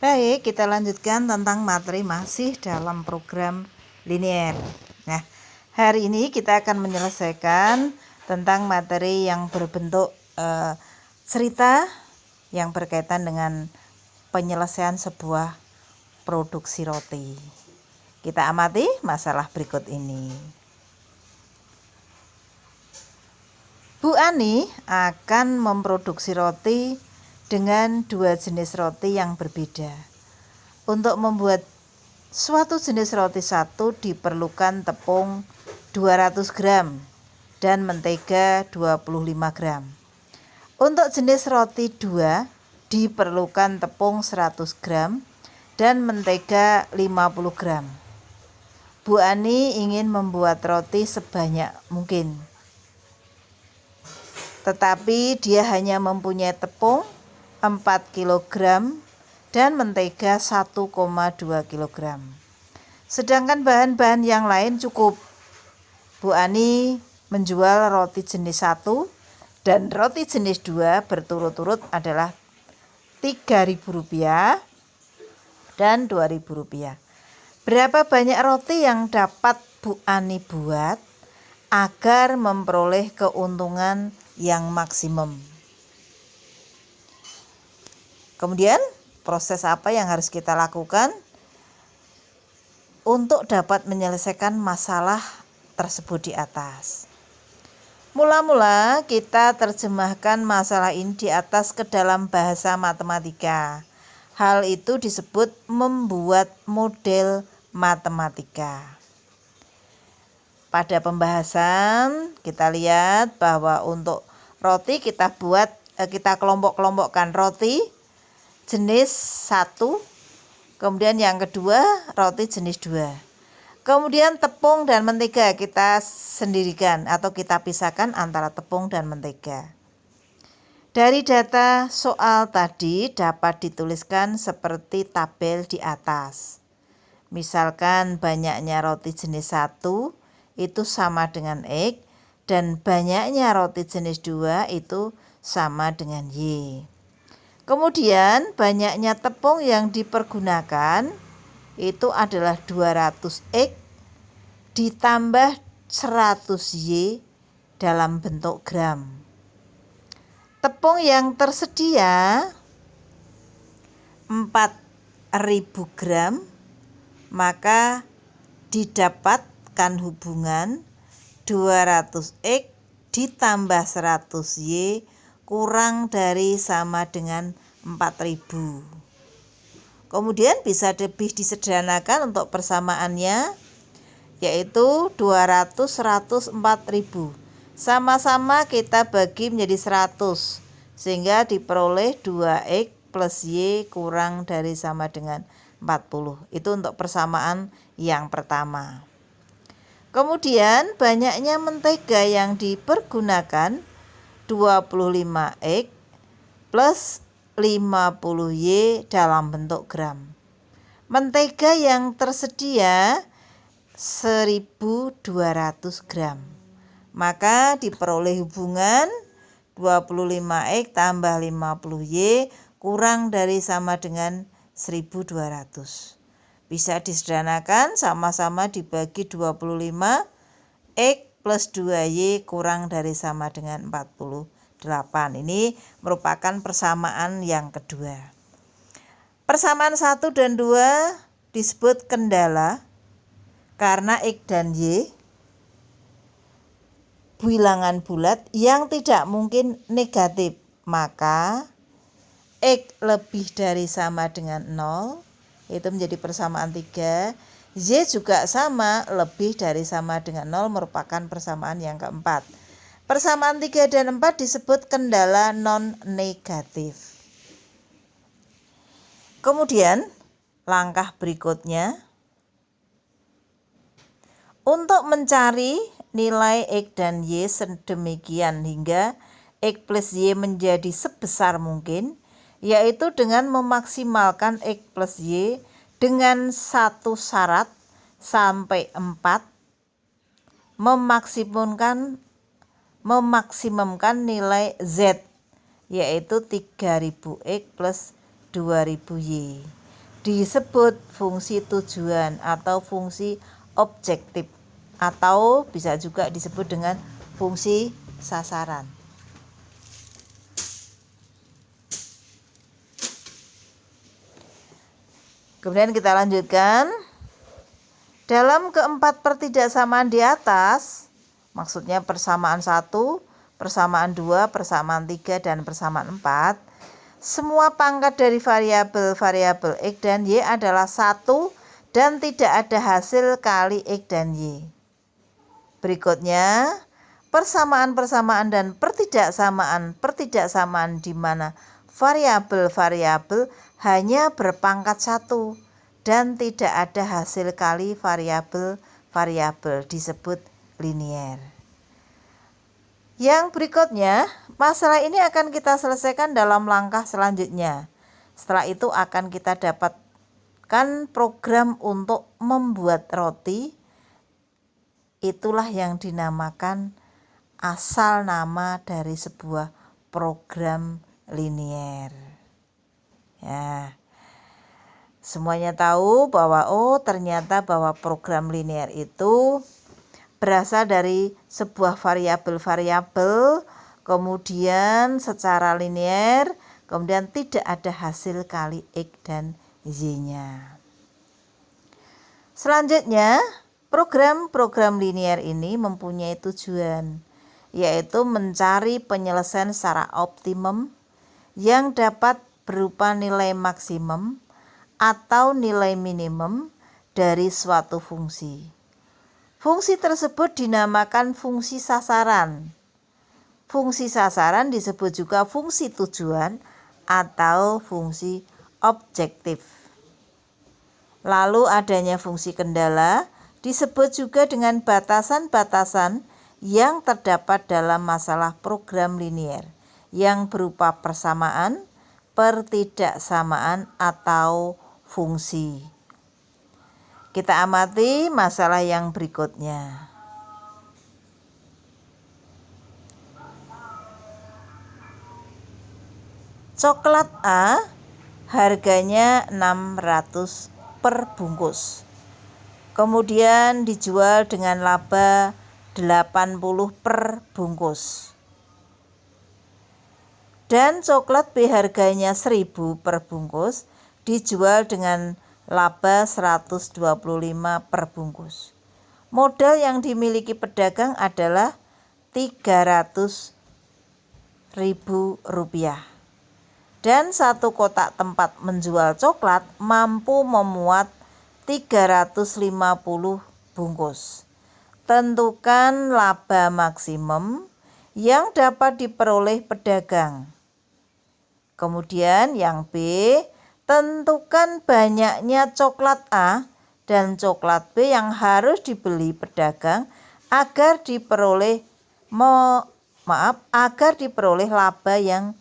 Baik, kita lanjutkan tentang materi masih dalam program linier. Nah, hari ini kita akan menyelesaikan tentang materi yang berbentuk cerita yang berkaitan dengan penyelesaian sebuah produksi roti. Kita amati masalah berikut ini. Bu Ani akan memproduksi roti dengan dua jenis roti yang berbeda. Untuk membuat suatu jenis roti satu diperlukan tepung 200 gram dan mentega 25 gram. Untuk jenis roti 2 diperlukan tepung 100 gram dan mentega 50 gram. Bu Ani ingin membuat roti sebanyak mungkin, tetapi dia hanya mempunyai tepung 4 kg dan mentega 1,2 kg. Sedangkan bahan-bahan yang lain cukup. Bu Ani menjual roti jenis 1 dan roti jenis 2 berturut-turut adalah Rp3.000 dan Rp2.000. Berapa banyak roti yang dapat Bu Ani buat agar memperoleh keuntungan yang maksimum? Kemudian proses apa yang harus kita lakukan untuk dapat menyelesaikan masalah tersebut di atas? Mula-mula kita terjemahkan masalah ini di atas ke dalam bahasa matematika. Hal itu disebut membuat model matematika. Pada pembahasan kita lihat bahwa untuk roti kita kelompok-kelompokkan roti jenis 1, kemudian yang kedua roti jenis 2. Kemudian tepung dan mentega kita sendirikan atau kita pisahkan antara tepung dan mentega. Dari data soal tadi dapat dituliskan seperti tabel di atas. Misalkan banyaknya roti jenis 1 itu sama dengan X dan banyaknya roti jenis 2 itu sama dengan Y. Kemudian banyaknya tepung yang dipergunakan itu adalah 200X ditambah 100Y dalam bentuk gram. Tepung yang tersedia 4.000 gram, maka didapatkan hubungan 200X ditambah 100Y kurang dari sama dengan 4.000. Kemudian bisa lebih disederhanakan untuk persamaannya, yaitu 200, 100, 4.000. Sama-sama kita bagi menjadi 100, sehingga diperoleh 2X plus Y kurang dari sama dengan 40. Itu untuk persamaan yang pertama. Kemudian banyaknya mentega yang dipergunakan 25X plus 50Y dalam bentuk gram. Mentega yang tersedia 1.200 gram. Maka diperoleh hubungan 25X tambah 50Y kurang dari sama dengan 1.200. Bisa disederhanakan, sama-sama dibagi 25X plus 2Y kurang dari sama dengan 48. Ini merupakan persamaan yang kedua. Persamaan 1 dan 2 disebut kendala karena X dan Y bilangan bulat yang tidak mungkin negatif. Maka X lebih dari sama dengan 0, itu menjadi persamaan 3. Y juga sama, lebih dari sama dengan 0 merupakan persamaan yang keempat. Persamaan 3 dan 4 disebut kendala non-negatif. Kemudian langkah berikutnya, untuk mencari nilai X dan Y sedemikian hingga X plus Y menjadi sebesar mungkin, yaitu dengan memaksimalkan X plus Y dengan satu syarat sampai 4, memaksimumkan nilai Z, yaitu 3.000X plus 2.000Y. disebut fungsi tujuan atau fungsi objektif, atau bisa juga disebut dengan fungsi sasaran. Kemudian kita lanjutkan. Dalam keempat pertidaksamaan di atas, maksudnya persamaan 1, persamaan 2, persamaan 3, dan persamaan 4, semua pangkat dari variabel X dan Y adalah 1 dan tidak ada hasil kali X dan Y. Berikutnya, persamaan-persamaan dan pertidaksamaan di mana variabel-variabel hanya berpangkat 1 dan tidak ada hasil kali variabel-variabel disebut linier. Yang berikutnya, masalah ini akan kita selesaikan dalam langkah selanjutnya. Setelah itu akan kita dapatkan program untuk membuat roti. Itulah yang dinamakan asal nama dari sebuah program linier. Ya. Semuanya tahu bahwa ternyata bahwa program linier itu berasal dari sebuah variabel-variabel, kemudian secara linier, kemudian tidak ada hasil kali X dan Y-nya. Selanjutnya, program-program linier ini mempunyai tujuan, yaitu mencari penyelesaian secara optimum yang dapat berupa nilai maksimum atau nilai minimum dari suatu fungsi. Fungsi tersebut dinamakan fungsi sasaran. Fungsi sasaran disebut juga fungsi tujuan atau fungsi objektif. Lalu adanya fungsi kendala disebut juga dengan batasan-batasan yang terdapat dalam masalah program linier yang berupa persamaan, pertidaksamaan, atau fungsi. Kita amati masalah yang berikutnya. Coklat A harganya 600 per bungkus. Kemudian dijual dengan laba 80 per bungkus. Dan coklat B harganya 1000 per bungkus, dijual dengan laba 125 per bungkus. Modal yang dimiliki pedagang adalah Rp300.000. Dan satu kotak tempat menjual coklat mampu memuat 350 bungkus. Tentukan laba maksimum yang dapat diperoleh pedagang. Kemudian yang B, tentukan banyaknya coklat A dan coklat B yang harus dibeli pedagang agar diperoleh laba yang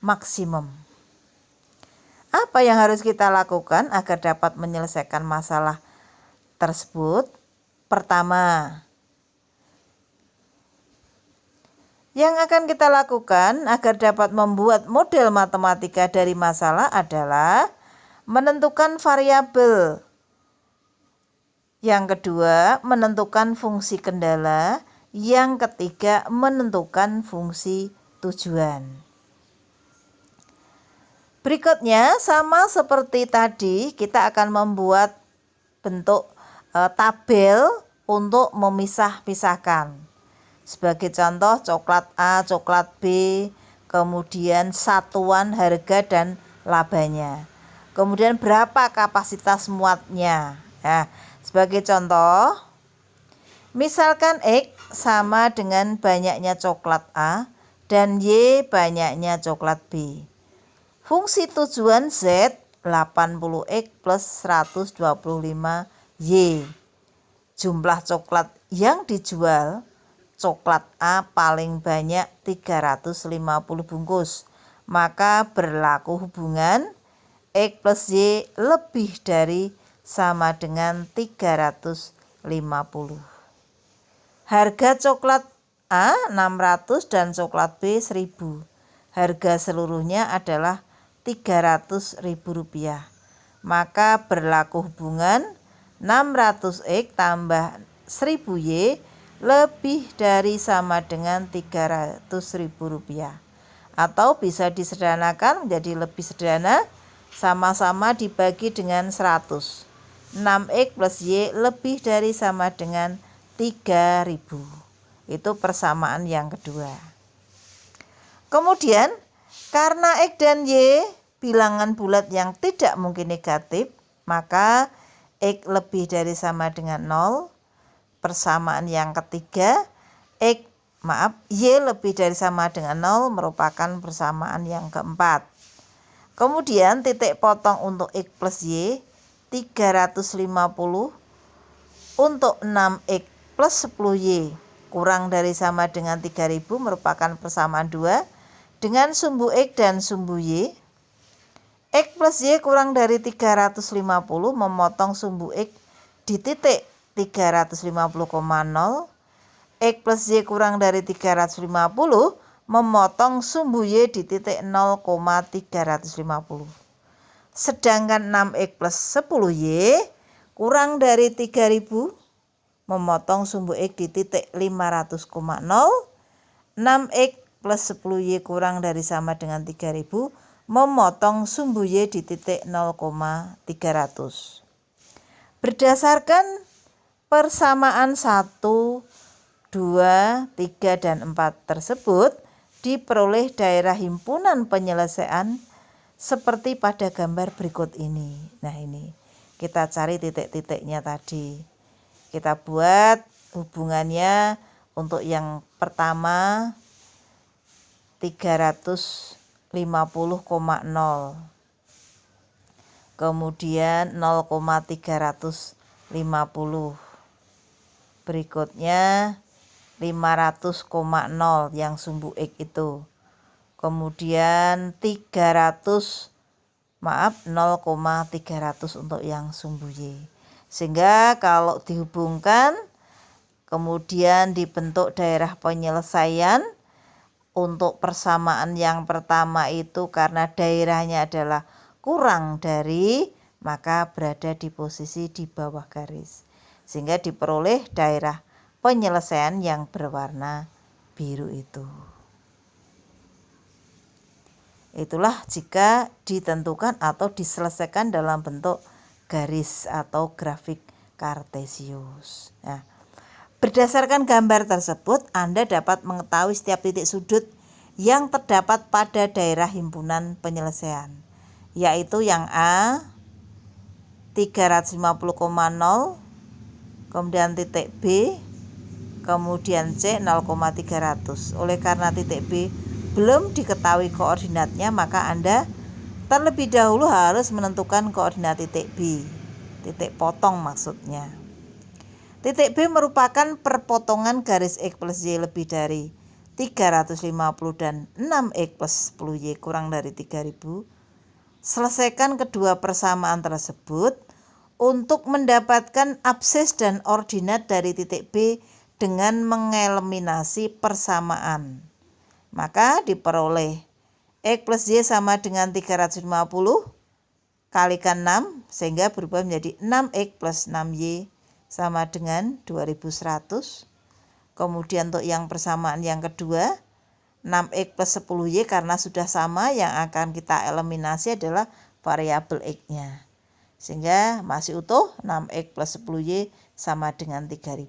maksimum. Apa yang harus kita lakukan agar dapat menyelesaikan masalah tersebut? Pertama, yang akan kita lakukan agar dapat membuat model matematika dari masalah adalah menentukan variabel. Yang kedua, menentukan fungsi kendala. Yang ketiga, menentukan fungsi tujuan. Berikutnya, sama seperti tadi, kita akan membuat bentuk tabel untuk memisah-pisahkan. Sebagai contoh, coklat A, coklat B, kemudian satuan harga dan labanya. Kemudian berapa kapasitas muatnya. Nah, sebagai contoh, misalkan X sama dengan banyaknya coklat A dan Y banyaknya coklat B. Fungsi tujuan Z 80X plus 125Y. Jumlah coklat yang dijual, coklat A paling banyak 350 bungkus. Maka berlaku hubungan X plus Y lebih dari sama dengan 350. Harga coklat A 600 dan coklat B 1000. Harga seluruhnya adalah Rp300.000. maka berlaku hubungan 600X tambah 1000Y lebih dari sama dengan Rp300.000. Atau bisa disederhanakan menjadi lebih sederhana, sama-sama dibagi dengan 100. 6X plus Y lebih dari sama dengan 3000. Itu persamaan yang kedua. Kemudian karena X dan Y bilangan bulat yang tidak mungkin negatif, maka X lebih dari sama dengan 0. Persamaan yang ketiga, Y lebih dari sama dengan 0 merupakan persamaan yang keempat. Kemudian titik potong untuk X plus Y 350 untuk 6X plus 10Y kurang dari sama dengan 3000 merupakan persamaan 2 dengan sumbu X dan sumbu Y. X plus Y kurang dari 350 memotong sumbu X di titik 350,0. X plus Y kurang dari 350 memotong sumbu Y di titik 0,350. Sedangkan 6X plus 10Y kurang dari 3000 memotong sumbu X di titik 500,0. 6X plus 10Y kurang dari sama dengan 3000 memotong sumbu Y di titik 0,300. Berdasarkan persamaan 1, 2, 3, dan 4 tersebut diperoleh daerah himpunan penyelesaian seperti pada gambar berikut ini. Nah, ini kita cari titik-titiknya tadi. Kita buat hubungannya untuk yang pertama 350,0. Kemudian 0,350. Berikutnya 500,0 yang sumbu X itu. Kemudian 0,300 untuk yang sumbu Y. Sehingga kalau dihubungkan kemudian dibentuk daerah penyelesaian. Untuk persamaan yang pertama itu karena daerahnya adalah kurang dari, maka berada di posisi di bawah garis. Sehingga diperoleh daerah penyelesaian yang berwarna biru itu. Itulah jika ditentukan atau diselesaikan dalam bentuk garis atau grafik kartesius. Nah, berdasarkan gambar tersebut, Anda dapat mengetahui setiap titik sudut yang terdapat pada daerah himpunan penyelesaian, yaitu yang A 350,0, kemudian titik B, kemudian C 0,300. Oleh karena titik B belum diketahui koordinatnya, maka Anda terlebih dahulu harus menentukan koordinat titik B, titik potong maksudnya. Titik B merupakan perpotongan garis X plus Y lebih dari 350 dan 6X plus 10Y kurang dari 3000. Selesaikan kedua persamaan tersebut untuk mendapatkan absis dan ordinat dari titik B dengan mengeliminasi persamaan. Maka diperoleh X plus Y sama dengan 350 kalikan 6 sehingga berubah menjadi 6X plus 6Y sama dengan 2100. Kemudian untuk yang persamaan yang kedua 6X plus 10Y karena sudah sama, yang akan kita eliminasi adalah variabel X-nya. Sehingga masih utuh 6X plus 10Y sama dengan 3000.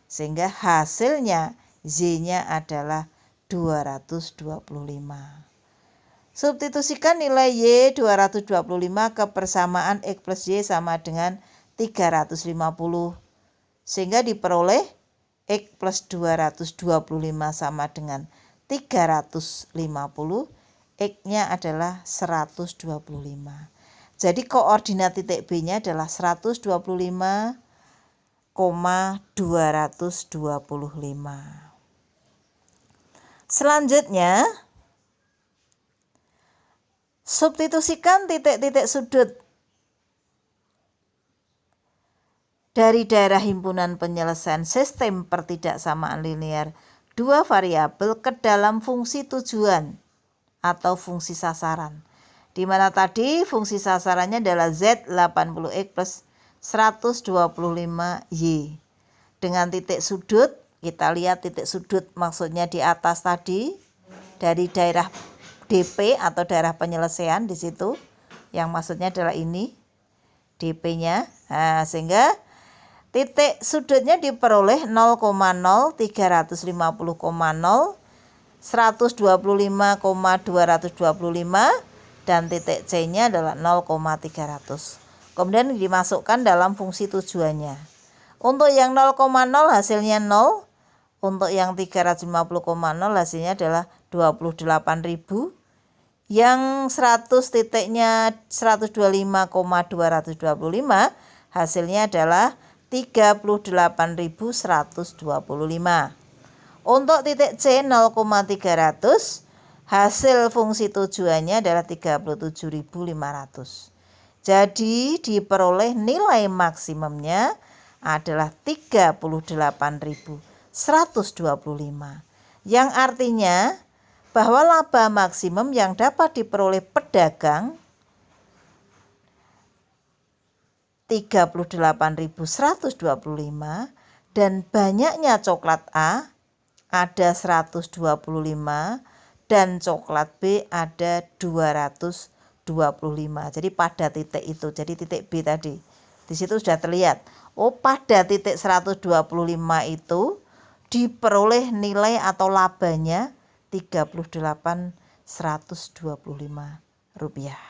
Sehingga hasilnya Z-nya adalah 225. Substitusikan nilai Y 225 ke persamaan X plus Y sama dengan 350 sehingga diperoleh X plus 225 sama dengan 350, X-nya adalah 125. Jadi koordinat titik B-nya adalah 125,225. Selanjutnya, substitusikan titik-titik sudut dari daerah himpunan penyelesaian sistem pertidaksamaan linear dua variabel ke dalam fungsi tujuan atau fungsi sasaran Di mana tadi fungsi sasarannya adalah Z80X plus 125Y. Dengan titik sudut, kita lihat titik sudut maksudnya di atas tadi, dari daerah DP atau daerah penyelesaian di situ, yang maksudnya adalah ini, DP-nya. Nah, sehingga titik sudutnya diperoleh 0,0350,0, 125,225, dan titik C-nya adalah 0,300. Kemudian dimasukkan dalam fungsi tujuannya. Untuk yang 0,0 hasilnya 0, untuk yang 350,0 hasilnya adalah 28.000. Yang 100 titiknya 125,225 hasilnya adalah 38.125. Untuk titik C 0,300 hasil fungsi tujuannya adalah 37.500. Jadi diperoleh nilai maksimumnya adalah 38.125. Yang artinya bahwa laba maksimum yang dapat diperoleh pedagang 38.125 dan banyaknya coklat A ada 125 dan coklat B ada 225. Jadi pada titik itu, jadi titik B tadi. Di situ sudah terlihat. Oh, pada titik 125 itu diperoleh nilai atau labanya 38.125 rupiah.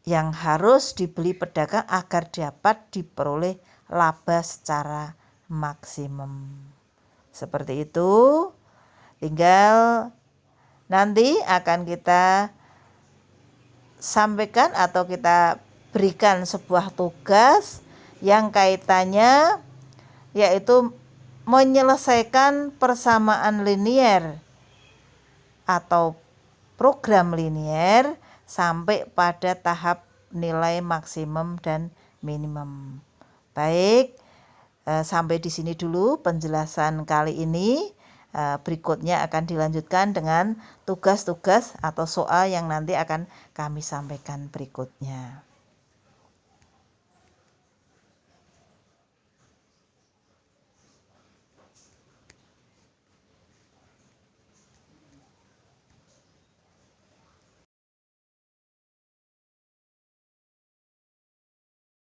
Yang harus dibeli pedagang agar dapat diperoleh laba secara maksimum. Seperti itu. Tinggal nanti akan kita sampaikan atau kita berikan sebuah tugas yang kaitannya yaitu menyelesaikan persamaan linier atau program linier sampai pada tahap nilai maksimum dan minimum. Baik, sampai di sini dulu penjelasan kali ini. Berikutnya akan dilanjutkan dengan tugas-tugas atau soal yang nanti akan kami sampaikan berikutnya.